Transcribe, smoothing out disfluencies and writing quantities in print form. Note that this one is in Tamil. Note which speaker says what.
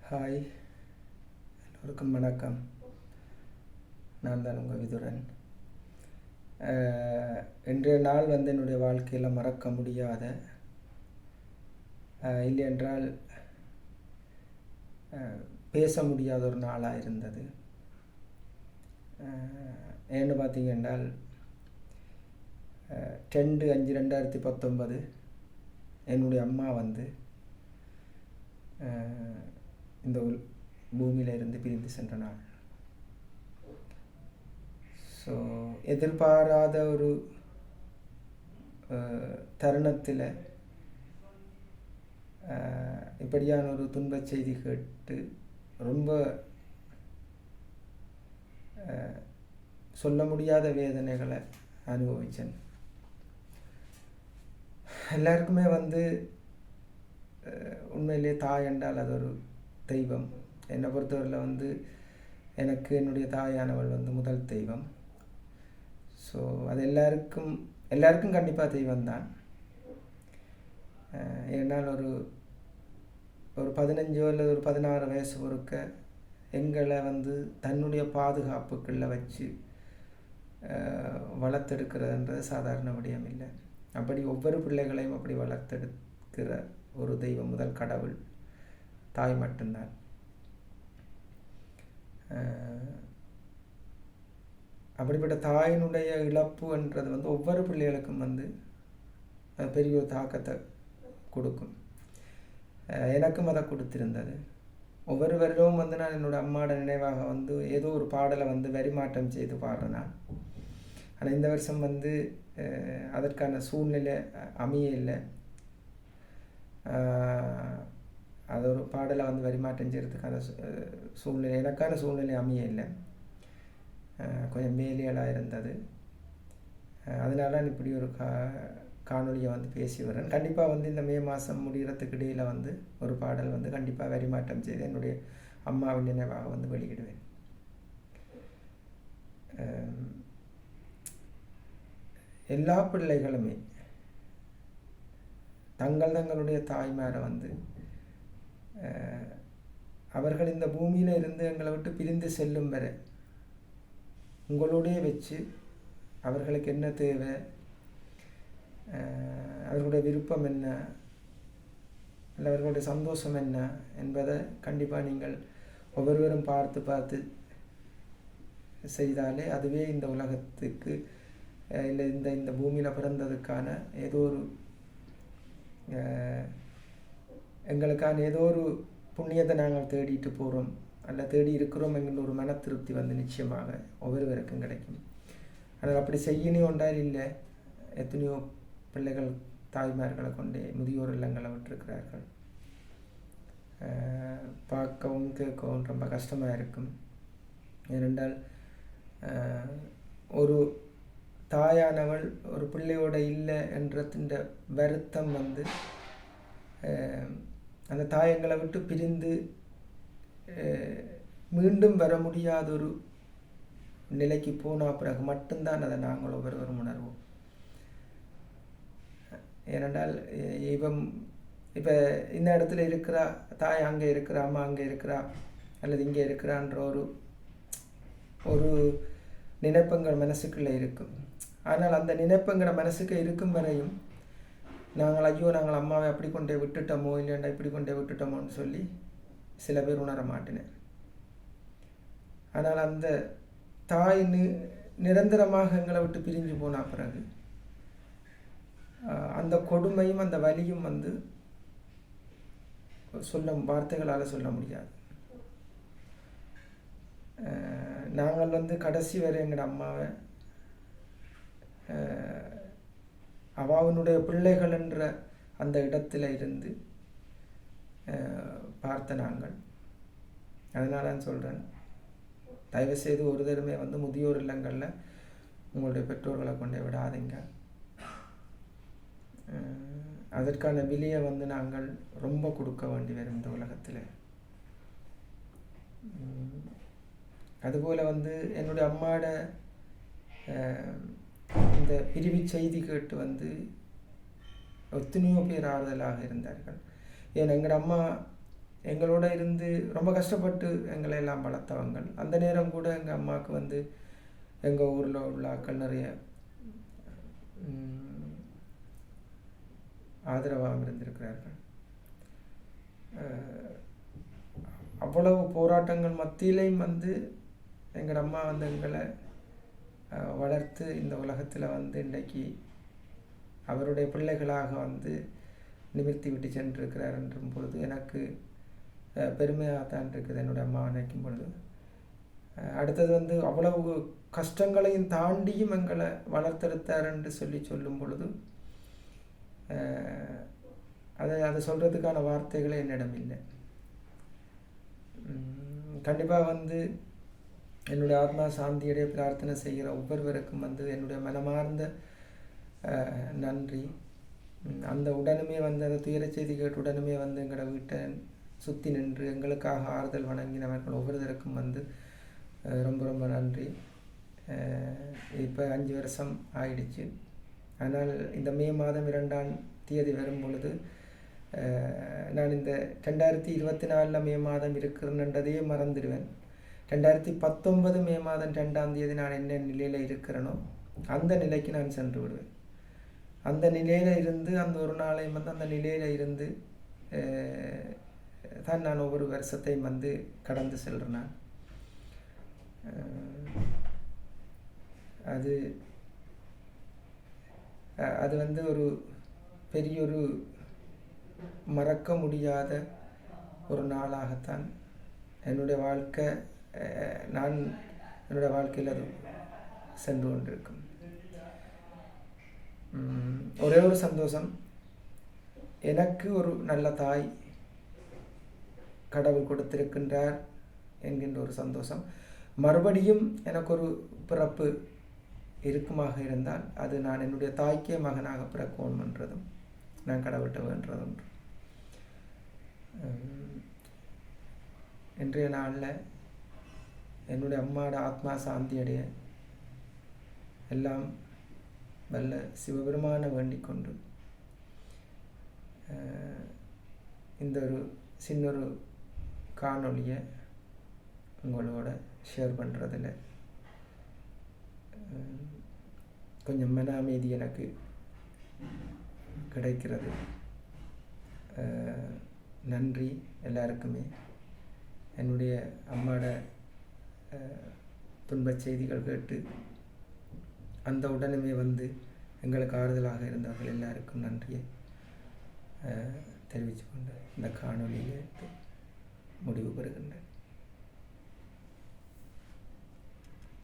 Speaker 1: ஹாய், எல்லோருக்கும் வணக்கம். நான் தான் உங்கள் விதுரன். இன்றைய நாள் என்னுடைய வாழ்க்கையில் மறக்க முடியாத, இல்லை என்றால் பேச முடியாத ஒரு நாளாக இருந்தது. ஏன்னு பார்த்தீங்கன்னால் 2/5/2019 என்னுடைய அம்மா இந்த பூமியில் இருந்து பிரிந்து சென்ற நாள். ஸோ எதிர்பாராத ஒரு தருணத்தில் இப்படியான ஒரு துன்பச் செய்தி கேட்டு ரொம்ப சொல்ல முடியாத வேதனைகளை அனுபவித்தேன். எல்லாருக்குமே உண்மையிலே தாய் என்றால் அது ஒரு தெய்வம். என்னை பொறுத்தவரையில் எனக்கு என்னுடைய தாயானவள் முதல் தெய்வம். ஸோ அது எல்லாருக்கும் கண்டிப்பாக தெய்வம்தான். ஏன்னால் ஒரு 15 அல்லது ஒரு 16 வயசு பொறுக்க எங்களை தன்னுடைய பாதுகாப்புக்குள்ளே வச்சு வளர்த்தெடுக்கிறதுன்றது சாதாரண விடயம் இல்லை. அப்படி ஒவ்வொரு பிள்ளைகளையும் அப்படி வளர்த்தெடுக்கிற ஒரு தெய்வம், முதல் கடவுள் தாய் மட்டும்தான். அப்படிப்பட்ட தாயினுடைய இழப்பு என்றது ஒவ்வொரு பிள்ளைகளுக்கும் பெரிய ஒரு தாக்கத்தை கொடுக்கும். எனக்கும் அதை கொடுத்திருந்தது. ஒவ்வொரு வருடமும் நான் என்னோடய அம்மாவோட நினைவாக ஏதோ ஒரு பாடலை வரிமாற்றம் செய்து பாடுறேன். ஆனால் இந்த வருஷம் அதற்கான சூழ்நிலை அமைய இல்லை. அது ஒரு பாடலை வரிமாற்றம் செய்கிறதுக்கான சூழ்நிலை, எனக்கான சூழ்நிலை அமைய இல்லை. கொஞ்சம் மேலியலாக இருந்தது. அதனால நான் இப்படி ஒரு காணொலியை பேசி வரேன். கண்டிப்பாக இந்த மே மாதம் முடிகிறதுக்கு இடையில் ஒரு பாடல் கண்டிப்பாக வரிமாற்றம் செய்து என்னுடைய அம்மாவின் நினைவாக வெளியிடுவேன். எல்லா பிள்ளைகளுமே தங்களுடைய தாய்மாரை அவர்கள் இந்த பூமியில் இருந்து எங்களை விட்டு பிரிந்து செல்லும் வரை உங்களோடைய வச்சு அவர்களுக்கு என்ன தேவை, அவர்களுடைய விருப்பம் என்ன, இல்லை அவர்களுடைய சந்தோஷம் என்ன என்பதை கண்டிப்பாக நீங்கள் ஒவ்வொருவரும் பார்த்து செய்தாலே அதுவே இந்த உலகத்துக்கு இல்லை இந்த பூமியில் பிறந்ததுக்கான ஏதோ ஒரு எங்களுக்கான ஏதோ ஒரு புண்ணியத்தை நாங்கள் தேடிட்டு போகிறோம் அல்ல தேடி இருக்கிறோம் என்கிற ஒரு மன திருப்தி நிச்சயமாக ஒவ்வொருவருக்கும் கிடைக்கும். ஆனால் அப்படி செய்யணும் ஒன்றால் இல்லை. எத்தனையோ பிள்ளைகள் தாய்மார்களை கொண்டே முதியோர் இல்லங்களை விட்டிருக்கிறார்கள். பார்க்கவும் கேட்கவும் ரொம்ப கஷ்டமாக இருக்கும். ஏனென்றால் ஒரு தாயானவள் ஒரு பிள்ளையோட இல்லை என்றதின் வருத்தம் அந்த தாயங்களை விட்டு பிரிந்து மீண்டும் வர முடியாத ஒரு நிலைக்கு போன பிறகு மட்டும்தான் அதை நாங்கள் ஒவ்வொருவரும் உணர்வோம். ஏனென்றால் இப்போ இந்த இடத்துல இருக்கிறா தாய் அங்கே இருக்கிறா, அம்மா அங்கே இருக்கிறா அல்லது இங்கே இருக்கிறான்ற ஒரு நினைப்பங்கள் மனசுக்குள்ளே இருக்கும். ஆனால் அந்த நினைப்பங்கள் மனசுக்கு இருக்கும் வரையும் நாங்கள் அம்மாவை அப்படி கொண்டே விட்டுட்டோமோ இல்லைண்டா இப்படி கொண்டே விட்டுட்டோமோன்னு சொல்லி சில பேர் உணர மாட்டினேன். ஆனால் அந்த தாய் நிரந்தரமாக எங்களை விட்டு பிரிஞ்சு போன பிறகு அந்த கொடுமையும் அந்த வலியும் வார்த்தைகளால் சொல்ல முடியாது. நாங்கள் கடைசி வரை எங்களோட அம்மாவை அவாவினுடைய பிள்ளைகள் என்ற அந்த இடத்துல இருந்து பார்த்த நாங்கள். அதனால நான் சொல்கிறேன், தயவுசெய்து ஒரு தடவை முதியோர் இல்லங்களில் உங்களுடைய பெற்றோர்களை கொண்டே விடாதீங்க. அதற்கான விலையை நாங்கள் ரொம்ப கொடுக்க வேண்டி வரும் இந்த உலகத்தில். அதுபோல் என்னுடைய அம்மாவோட இந்த பிரிவு செய்தி கேட்டு எத்தனையோ பேர் ஆறுதலாக இருந்தார்கள். ஏன் எங்கள் அம்மா எங்களோட இருந்து ரொம்ப கஷ்டப்பட்டு எங்களை எல்லாம் வளர்த்தவங்க. அந்த நேரம் கூட எங்கள் அம்மாவுக்கு வந்து எங்கள் ஊரில் உள்ள ஆட்கள் நிறைய ஆதரவாக இருந்திருக்கிறார்கள். அவ்வளவு போராட்டங்கள் மத்தியிலையும் வந்து எங்கள் அம்மா வந்து எங்களை வளர்த்து இந்த உலகத்தில் வந்து இன்றைக்கு அவருடைய பிள்ளைகளாக வந்து நிமிர்த்தி விட்டு சென்றிருக்கிறார் என்றும் பொழுது எனக்கு பெருமையாக தான் இருக்குது என்னுடைய அம்மா நினைக்கும் பொழுது. அடுத்தது வந்து அவ்வளவு கஷ்டங்களையும் தாண்டியும் எங்களை வளர்த்தெடுத்தார் என்று சொல்லும் பொழுது அதை சொல்கிறதுக்கான வார்த்தைகளே என்னிடம் இல்லை. கண்டிப்பாக வந்து என்னுடைய ஆத்மா சாந்தியடைய பிரார்த்தனை செய்கிற ஒவ்வொருவருக்கும் வந்து என்னுடைய மனமார்ந்த நன்றி. அந்த உடனுமே வந்து அந்த துயர செய்தி கேட்டு உடனுமே வந்து எங்களோட வீட்டை சுற்றி நின்று எங்களுக்காக ஆறுதல் வழங்கினவர்கள் ஒவ்வொருத்தருக்கும் வந்து ரொம்ப ரொம்ப நன்றி. இப்போ 5 வருஷம் ஆயிடுச்சு. ஆனால் இந்த மே மாதம் 2ஆம் தேதி வரும் பொழுது நான் இந்த 2024 மே மாதம் இருக்கிறேன்றதையே மறந்துடுவேன். 2019 மே மாதம் 2ஆம் தேதி நான் என்ன நிலையில் இருக்கிறேனோ அந்த நிலைக்கு நான் சென்று விடுவேன். அந்த நிலையில் இருந்து அந்த ஒரு நாளையும் வந்து அந்த நிலையில் இருந்து தான் நான் ஒவ்வொரு வருஷத்தையும் வந்து கடந்து செல்கிறேன். நான் அது வந்து ஒரு பெரிய ஒரு மறக்க முடியாத ஒரு நாளாகத்தான் என்னுடைய வாழ்க்கை என்னுடைய வாழ்க்கையில் அது சென்று கொண்டிருக்கும். ஒரே ஒரு சந்தோஷம், எனக்கு ஒரு நல்ல தாய் கடவுள் கொடுத்திருக்கின்றார் என்கின்ற ஒரு சந்தோஷம். மறுபடியும் எனக்கு ஒரு பிறப்பு இருக்குமாக இருந்தால் அது நான் என்னுடைய தாய்க்கே மகனாக பிறக்கணும் என்றதும் நான் கடவுள்கிட்ட வேண்டதும். இன்றைய நாளில் என்னுடைய அம்மாவோட ஆத்மா சாந்தி அடைய எல்லாம் வல்ல சிவபெருமான வேண்டிக் கொண்டு இந்த ஒரு சின்னொரு காணொளியை உங்களோட ஷேர் பண்ணுறதில் கொஞ்சம் மன அமைதி எனக்கு கிடைக்கிறது. நன்றி எல்லாருக்குமே. என்னுடைய அம்மாவோட துன்பச் செய்திகள் கேட்டு அந்த உடனே வந்து எங்களுக்கு ஆறுதலாக இருந்தவர்கள் எல்லாருக்கும் நன்றியை தெரிவித்து கொண்டு இந்த காணொளியிலே முடிவு பெறுகின்றேன்.